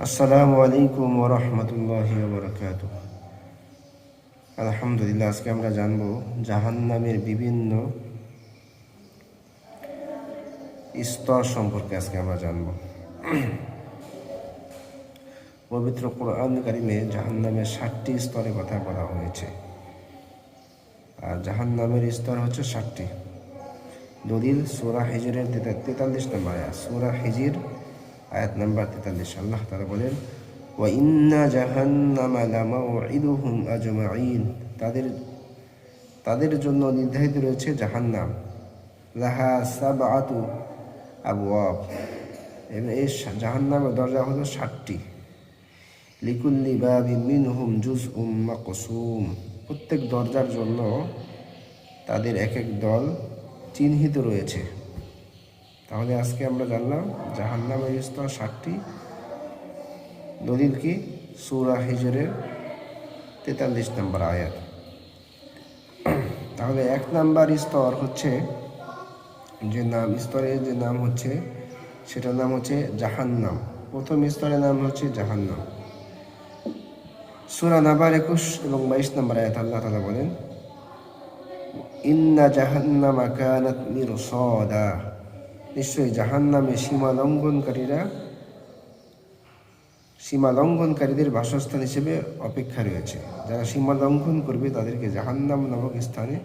আসসালামু আলাইকুম ওয়া রাহমাতুল্লাহি ওয়া বারাকাতুহু। আলহামদুলিল্লাহ, আজকে আমরা জানব জাহান্নামের বিভিন্ন স্তর সম্পর্কে। আজকে আমরা জানব পবিত্র কোরআন কারিমে জাহান্নামের 7টি স্তরের কথা বলা হয়েছে। আর জাহান্নামের স্তর হচ্ছে 7টি। দলিল সূরা হিজরের 43 নম্বর আয়াত, সূরা হিজর আয়াত নাম্বার 43। আল্লাহ তাআলা বলেন, ওয়া ইন্না জাহান্নামা লামাউইদুহুম আজমাইন, তাদের জন্য নির্ধারিত রয়েছে জাহান্নাম। লাহা সাবআতু আবওয়াব, এবং এই জাহান্নামের দরজা হলো 7টি। লিকুল্লি বাবিন মিনহুম জুজউম মাকসুম, প্রত্যেক দরজার জন্য তাদের এক এক দল চিহ্নিত রয়েছে। তাহলে আজকে আমরা জানলাম জাহান্নামের স্তর 7টি। দলিল কি? সূরা হিজরের 43 নম্বর আয়াত। তাহলে 1 নাম্বার স্তর হচ্ছে স্তরের যে নাম হচ্ছে, সেটার নাম হচ্ছে জাহান্নাম। প্রথম স্তরের নাম হচ্ছে জাহান্নাম। সূরা নাবার 21 এবং 22 নম্বর আয়াত আল্লাহ তাআলা বলেন, ইন্না জাহান্নামা কানাত মিরসাদা, নিশ্চয়ই জাহান্নামে সীমালঙ্ঘনকারীদের বাসস্থান হিসেবে অপেক্ষা রয়েছে। যারা সীমা লঙ্ঘন করবে তাদেরকে জাহান্নাম নামক স্থানে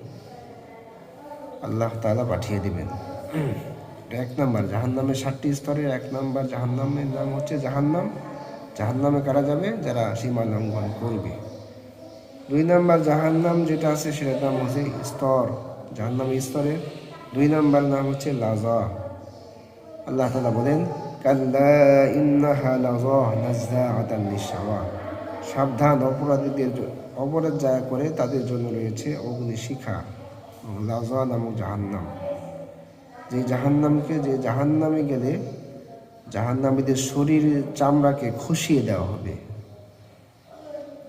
আল্লাহ তাআলা পাঠিয়ে দেবেন। 1 নাম্বার জাহান্নামের 7টি স্তরের 1 নাম্বার জাহান্নামের নাম হচ্ছে জাহান্নাম। জাহান্নামে কারা যাবে? যারা সীমা লঙ্ঘন করবে। 2 নাম্বার জাহান্নাম যেটা আছে সেটার নাম হচ্ছে স্তর। জাহান্নামের স্তরের 2 নাম্বার নাম হচ্ছে লাযা। আল্লাহ তাআলা বলেন, কাল্লা ইন্নাহা লাযা নাযাআতান লিশাওয়া, সাবধান, অপরাধ যারা করে তাদের জন্য রয়েছে অগ্নিশিখা, লাযা নামক জাহান্নাম। যে জাহান্নামে গেলে জাহান্নামীদের শরীরের চামড়াকে খসিয়ে দেওয়া হবে।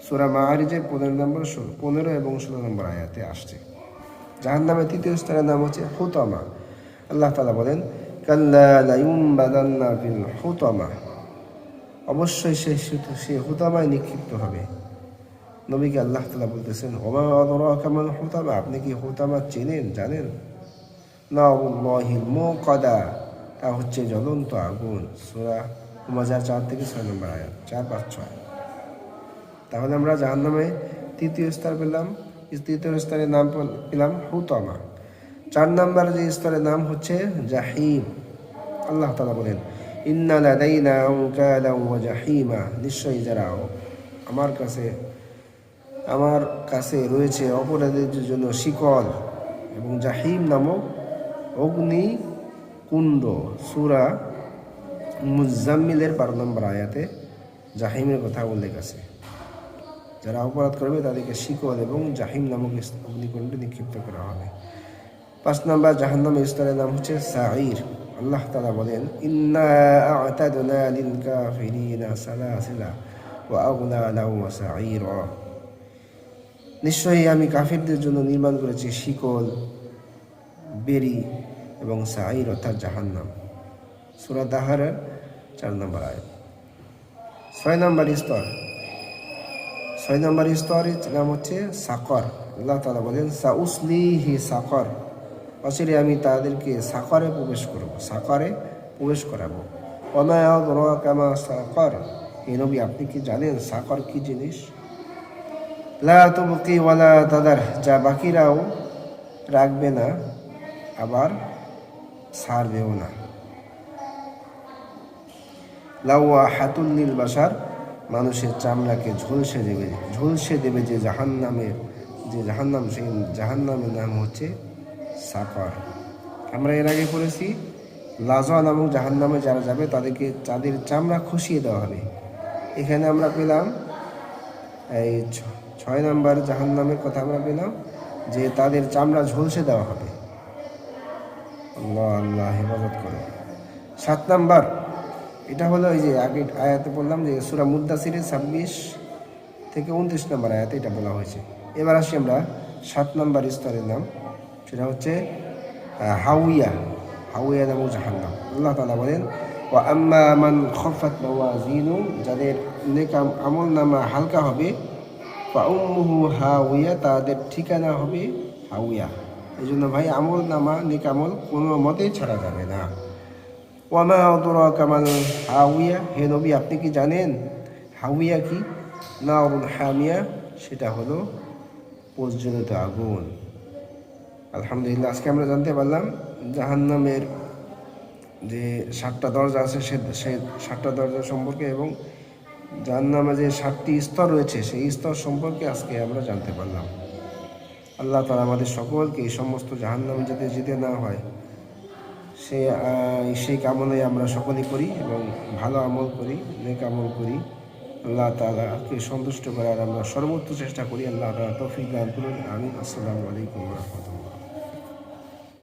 সূরা মাআরিজের 15 এবং 16 নম্বর আয়াতে আসছে। জাহান্নামের 3য় স্তরের নাম হচ্ছে হুতামা। আল্লাহ তাআলা বলেন, কাল্লা লায়ুমবাদান্না ফিল হুতামা, অবশ্যই সে হুতামায় নিক্ষিপ্ত হবে। নবীকে আল্লাহ তাআলা বলতেছেন, ওমা আদরাকা মাল হুতামা, আপনি কি হুতামা চেনেন, জানেন? নাউল্লাহিল মুকাদা, তা হচ্ছে জ্বলন্ত আগুন। সূরা হুমাযা 4 থেকে 6 নম্বর আয়াত, 4, 5, 6। তাহলে আমরা জাহান্নামে 3য় স্তর পেলাম, 3য় স্তরের নাম পেলাম হুতামা। 4 নাম্বার যে স্তরের নাম হচ্ছে জাহিম। আল্লাহ তাআলা বলেন, ইন্না লাদাইনা আনকালাও ওয়া জাহিমা, নিশ্চয়ই যারা আমার কাছে রয়েছে অপরাধীদের জন্য শিকল এবং জাহিম নামক অগ্নি কুণ্ড। সূরা মুজাম্মিলের 12 নম্বর আয়াতে জাহিমের কথা উল্লেখ আছে। যারা অপরাধ করবে তাদেরকে শিকল এবং জাহিম নামক অগ্নিকুণ্ডে নিক্ষিপ্ত করা হবে। 5 নাম্বার জাহান্নামের স্তরের নাম হচ্ছে সাঈর। আল্লাহ তাআলা বলেন, ইন্না আ'তাদনা লিল কাফিরিনা সালাসিলা ওয়া আগলালা ওয়া সাঈরা, নিশ্চয়ই আমি কাফিরদের জন্য নির্মাণ করেছি শিকল, বেড়ি এবং সাঈর অর্থাৎ জাহান্নাম। সূরা দাহারের 4 নম্বর আয়াত। 6 নম্বর স্তরের নাম হচ্ছে সাকর। আল্লাহ তাআলা বলেন, সাউসলিহি সাকর, অচিরে আমি তাদেরকে সাকরে প্রবেশ করাবো। ওমা আদরাকা মা সাকর, হে নবী আপনি কি জানেন সাকর কি জিনিস? লা তুবকি ওয়ালা তাদার, যা বাকিরাও রাখবে না আবার ছাড়বেও না। লাওয়াহাতুল লিল বাশার, মানুষের চামড়াকে ঝলসে দেবে যে জাহান্নাম, সেই জাহান্নামের নাম হচ্ছে সাকর। আমরা এর আগে পড়েছি লাযা নামক জাহান্নামে যারা যাবে তাদের চামড়া খসিয়ে দেওয়া হবে। এখানে আমরা পেলাম এই 6 নম্বর জাহান্নামের কথা আমরা পেলাম যে তাদের চামড়া ঝলসে দেওয়া হবে। আল্লাহ হেফাজত করে। 7 নাম্বার, এটা হলো এই যে আগে আয়াতে বললাম যে সূরা মুদ্দাসিরের 26 থেকে 29 নম্বর আয়াতে এটা বলা হয়েছে। এবার আসি আমরা 7 নম্বর স্তরের নাম, সেটা হচ্ছে হাউইয়া নামক জাহান্নাম। আল্লাহ তাআলা বলেন, ওয়া আম্মা মান খাফাত মাওয়াজিনু, যাদের নেক আমল নামা হালকা হবে, ফা উম্মুহু হাউইয়া, তাদের ঠিকানা হবে হাউইয়া। এই জন্য ভাই আমল নামা নেক আমল কোনো মতেই ছাড়া যাবে না। ওয়া মা আদরাকা মাল হাউইয়া, হে নবী আপনি কি জানেন হাউইয়া কি? নারুন হামিয়া, সেটা হলো প্রজ্বলিত আগুন। আলহামদুলিল্লাহ, আজকে আমরা জানতে পারলাম জাহান্নামের যে 7টা দরজা আছে সে 7টা দরজা সম্পর্কে, এবং জাহান্নামে যে 7টি স্তর রয়েছে সেই স্তর সম্পর্কে আজকে আমরা জানতে পারলাম। আল্লাহ তাআলা আমাদের সকলকে এই সমস্ত জাহান্নামে যাতে যেতে না হয় সেই কামনায় আমরা সকলেই করি এবং ভালো আমল করি, নেক আমল করি। আল্লাহ তাআলাকে সন্তুষ্ট করার আমরা সর্বোচ্চ চেষ্টা করি। আল্লাহ তাআলা তৌফিক দান করুন। আমিন। আসসালামু আলাইকুম ওয়া রাহমাতুল্লাহ।